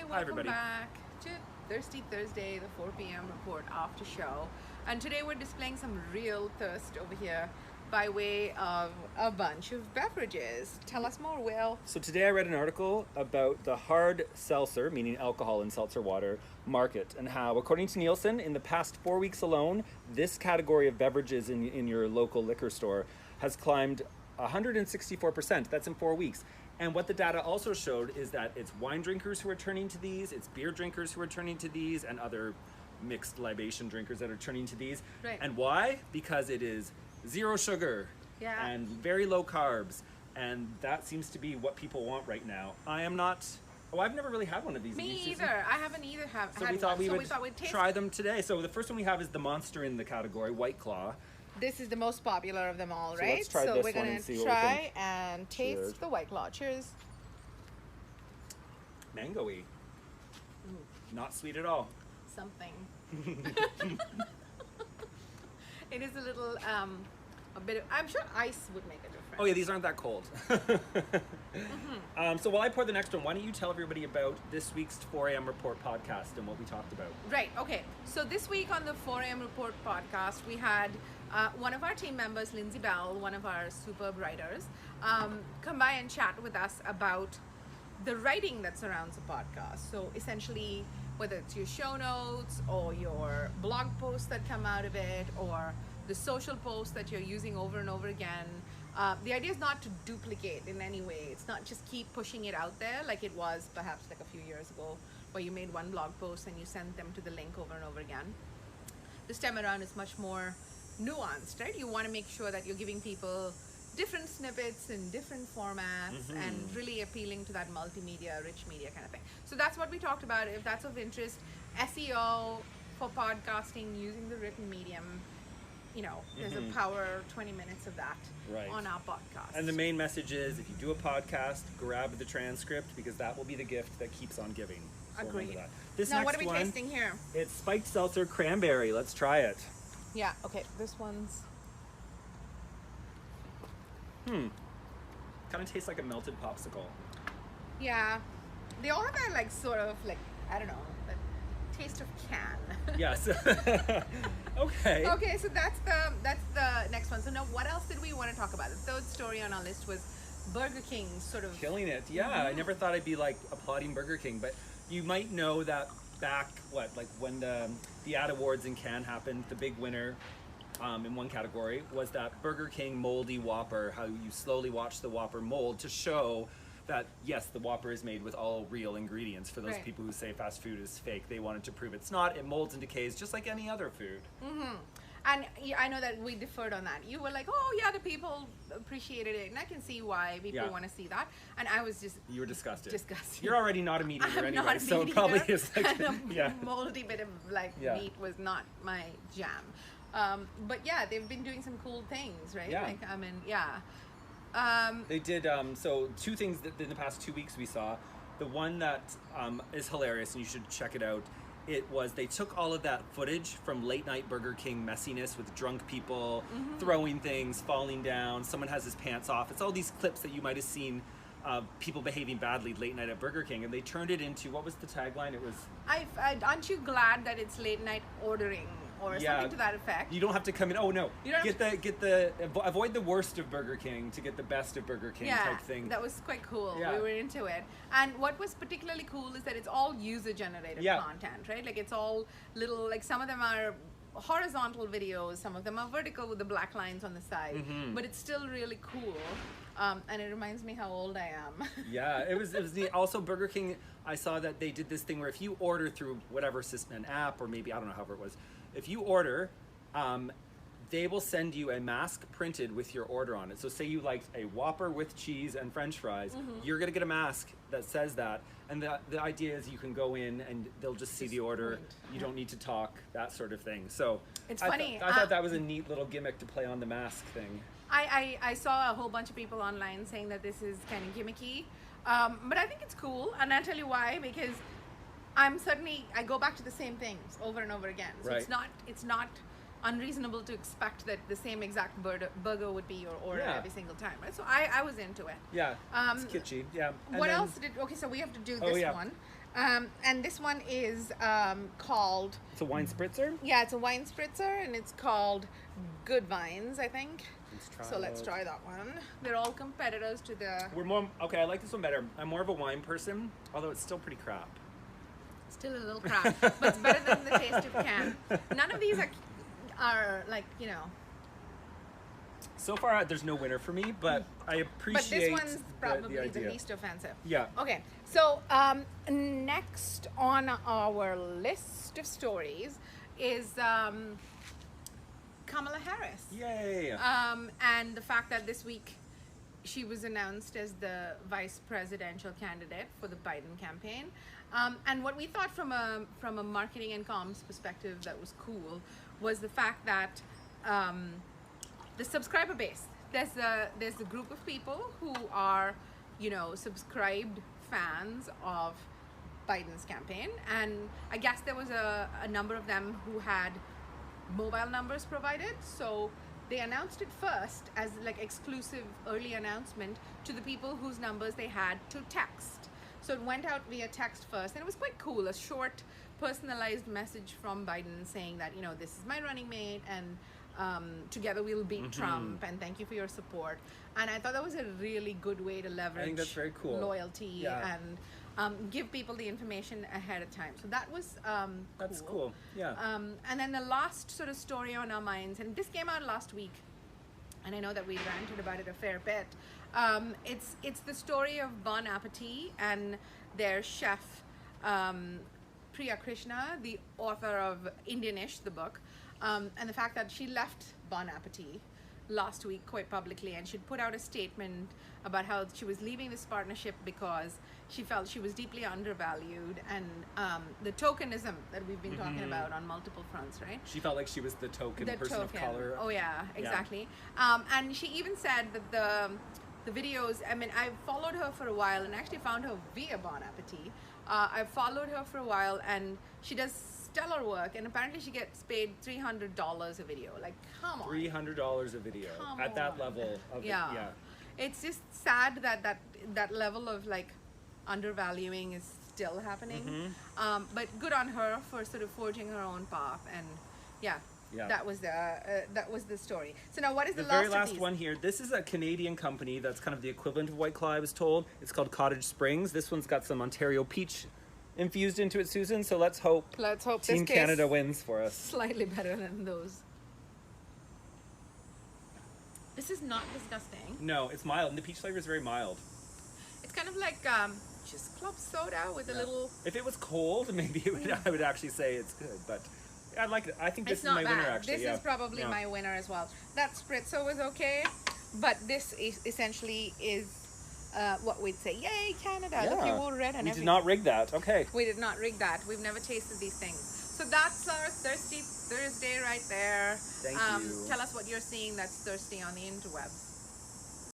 welcome everybody. back to Thirsty Thursday, the 4 p.m. report after show. And today we're displaying some real thirst over here by way of a bunch of beverages. Tell us more, Will. So today I read an article about the hard seltzer, meaning alcohol in seltzer water, market, and how, according to Nielsen, in the past 4 weeks alone, this category of beverages in your local liquor store has climbed 164%. That's in 4 weeks. And what the data also showed is that it's wine drinkers who are turning to these, it's beer drinkers who are turning to these, and other mixed libation drinkers that are turning to these. Right. And why? Because it is zero sugar and very low carbs. And that seems to be what people want right now. I am not... Oh, I've never really had one of these. Me either. I haven't either had So we thought one. we would try them today. So the first one we have is the monster in the category, White Claw. This is the most popular of them all, So right? let's try this we're one going and see to what we try think. and taste Cheers. the White Claw. Cheers. Mango-y. Not sweet at all. Something. It is a little, a bit of, I'm sure ice would make a difference. Oh yeah, these aren't that cold. So while I pour the next one, why don't you tell everybody about this week's 4 a.m. Report podcast and what we talked about? Right, okay. So this week on the 4 a.m. Report podcast, we had one of our team members, Lindsay, one of our superb writers, come by and chat with us about the writing that surrounds a podcast. So essentially, whether it's your show notes or your blog posts that come out of it or the social posts that you're using over and over again. The idea is not to duplicate in any way. It's not just keep pushing it out there like it was perhaps like a few years ago where you made one blog post and you sent them to the link over and over again. This time around it's much more nuanced, right? You want to make sure that you're giving people different snippets in different formats and really appealing to that multimedia, rich media kind of thing. So that's what we talked about. If that's of interest, SEO for podcasting using the written medium, you know, there's a power 20 minutes of that on our podcast. And the main message is, if you do a podcast, grab the transcript because that will be the gift that keeps on giving. So Agreed. that. This Now, next what are we one, tasting here? it's spiked seltzer cranberry. Let's try it. Yeah, okay, this one's... Kind of tastes like a melted popsicle. Yeah, they all have that like sort of like, I don't know, the taste of can. Yes. Okay. Okay, so that's the next one. So now what else did we want to talk about? The third story on our list was Burger King sort of Killing it. Yeah, I never thought I'd be like applauding Burger King, but you might know that back, when the ad awards in Cannes happened, the big winner in one category was that Burger King Moldy Whopper, how you slowly watch the Whopper mold to show that, yes, the Whopper is made with all real ingredients. For those people who say fast food is fake, they wanted to prove it's not. It molds and decays just like any other food. And I know that we differed on that. You were like, oh yeah, the people appreciated it, and I can see why people want to see that. And I was just... You were disgusted. Disgusted. You're already not a meat eater anyway, not a so meat it probably eater, is like... and a moldy bit of meat was not my jam. But yeah, they've been doing some cool things, right? Yeah. Like, I mean, They did, so two things that in the past 2 weeks we saw. The one that is hilarious, and you should check it out, it was they took all of that footage from late night Burger King messiness with drunk people throwing things, falling down, someone has his pants off. It's all these clips that you might have seen people behaving badly late night at Burger King, and they turned it into, what was the tagline? It was... aren't you glad that it's late night ordering? Or something to that effect. You don't have to come in. Oh no! You don't avoid the worst of Burger King to get the best of Burger King type thing. That was quite cool. Yeah. We were into it. And what was particularly cool is that it's all user generated content, right? Like it's all little, like some of them are horizontal videos, some of them are vertical with the black lines on the side, but it's still really cool. And it reminds me how old I am. Yeah, it was neat. Also, Burger King, I saw that they did this thing where if you order through whatever system, an app, or maybe, I don't know, however it was, if you order, they will send you a mask printed with your order on it. So say you liked a Whopper with cheese and French fries, you're gonna get a mask that says that. And the idea is you can go in and they'll just see the order. You don't need to talk, that sort of thing. So it's funny. I thought that was a neat little gimmick to play on the mask thing. I saw a whole bunch of people online saying that this is kind of gimmicky, but I think it's cool, and I'll tell you why. Because I go back to the same things over and over again. So it's not unreasonable to expect that the same exact burger would be your order every single time, right? So I was into it. Yeah, it's kitschy. Yeah. What else did? Okay, so we have to do this one. And this one is called... It's a wine spritzer? Yeah, it's a wine spritzer, and it's called Good Vines, I think. Let's try that one. They're all competitors to the... Okay, I like this one better. I'm more of a wine person, although it's still pretty crap. Still a little crap, but it's better than the taste of can. None of these are like, you know... So far, there's no winner for me, but I appreciate But this one's probably the idea. the least offensive. Yeah. Okay, so next on our list of stories is Kamala Harris. Yay! And the fact that this week she was announced as the vice presidential candidate for the Biden campaign. And what we thought from a marketing and comms perspective that was cool was the fact that the subscriber base. There's a group of people who are, you know, subscribed fans of Biden's campaign, and I guess there was a number of them who had mobile numbers provided, so they announced it first as like exclusive early announcement to the people whose numbers they had to text. So it went out via text first, and it was quite cool, a short personalized message from Biden saying that, you know, this is my running mate, and together we'll beat Trump, and thank you for your support. And I thought that was a really good way to leverage I think that's very cool. Loyalty and give people the information ahead of time. So that was That's cool. Yeah. And then the last sort of story on our minds, and this came out last week, and I know that we ranted about it a fair bit. It's the story of Bon Apetit and their chef Priya Krishna, the author of Indianish, the book, and the fact that she left Bon Apetit last week quite publicly, and she'd put out a statement about how she was leaving this partnership because she felt she was deeply undervalued, and the tokenism that we've been talking about on multiple fronts, right? She felt like she was the token person of color. Oh yeah, exactly. And she even said that the videos, I mean, I've followed her for a while and actually found her via Bon Appetit. I've followed her for a while, and she does stellar work, and apparently she gets paid $300 a video. Like, come on. $300 a video at that level of it. Yeah. It's just sad that level of like undervaluing is still happening. But good on her for sort of forging her own path, and that was the story. So now, what is the very last one here? This is a Canadian company that's kind of the equivalent of White Claw, I was told. It's called Cottage Springs. This one's got some Ontario peach infused into it, Susan. So let's hope Team Canada wins for us. Slightly better than those. This is not disgusting. No, it's mild, and the peach flavor is very mild. It's kind of like just club soda with a little... If it was cold, maybe I would actually say it's good, but I like it. I think this is my winner, actually. This is probably my winner as well. That Spritzer was okay, but this is essentially what we'd say, yay, Canada. Look, you all red and we everything. did not rig that. Okay. We did not rig that. We've never tasted these things. So that's our Thirsty Thursday right there. Thank you. Tell us what you're seeing that's thirsty on the interwebs.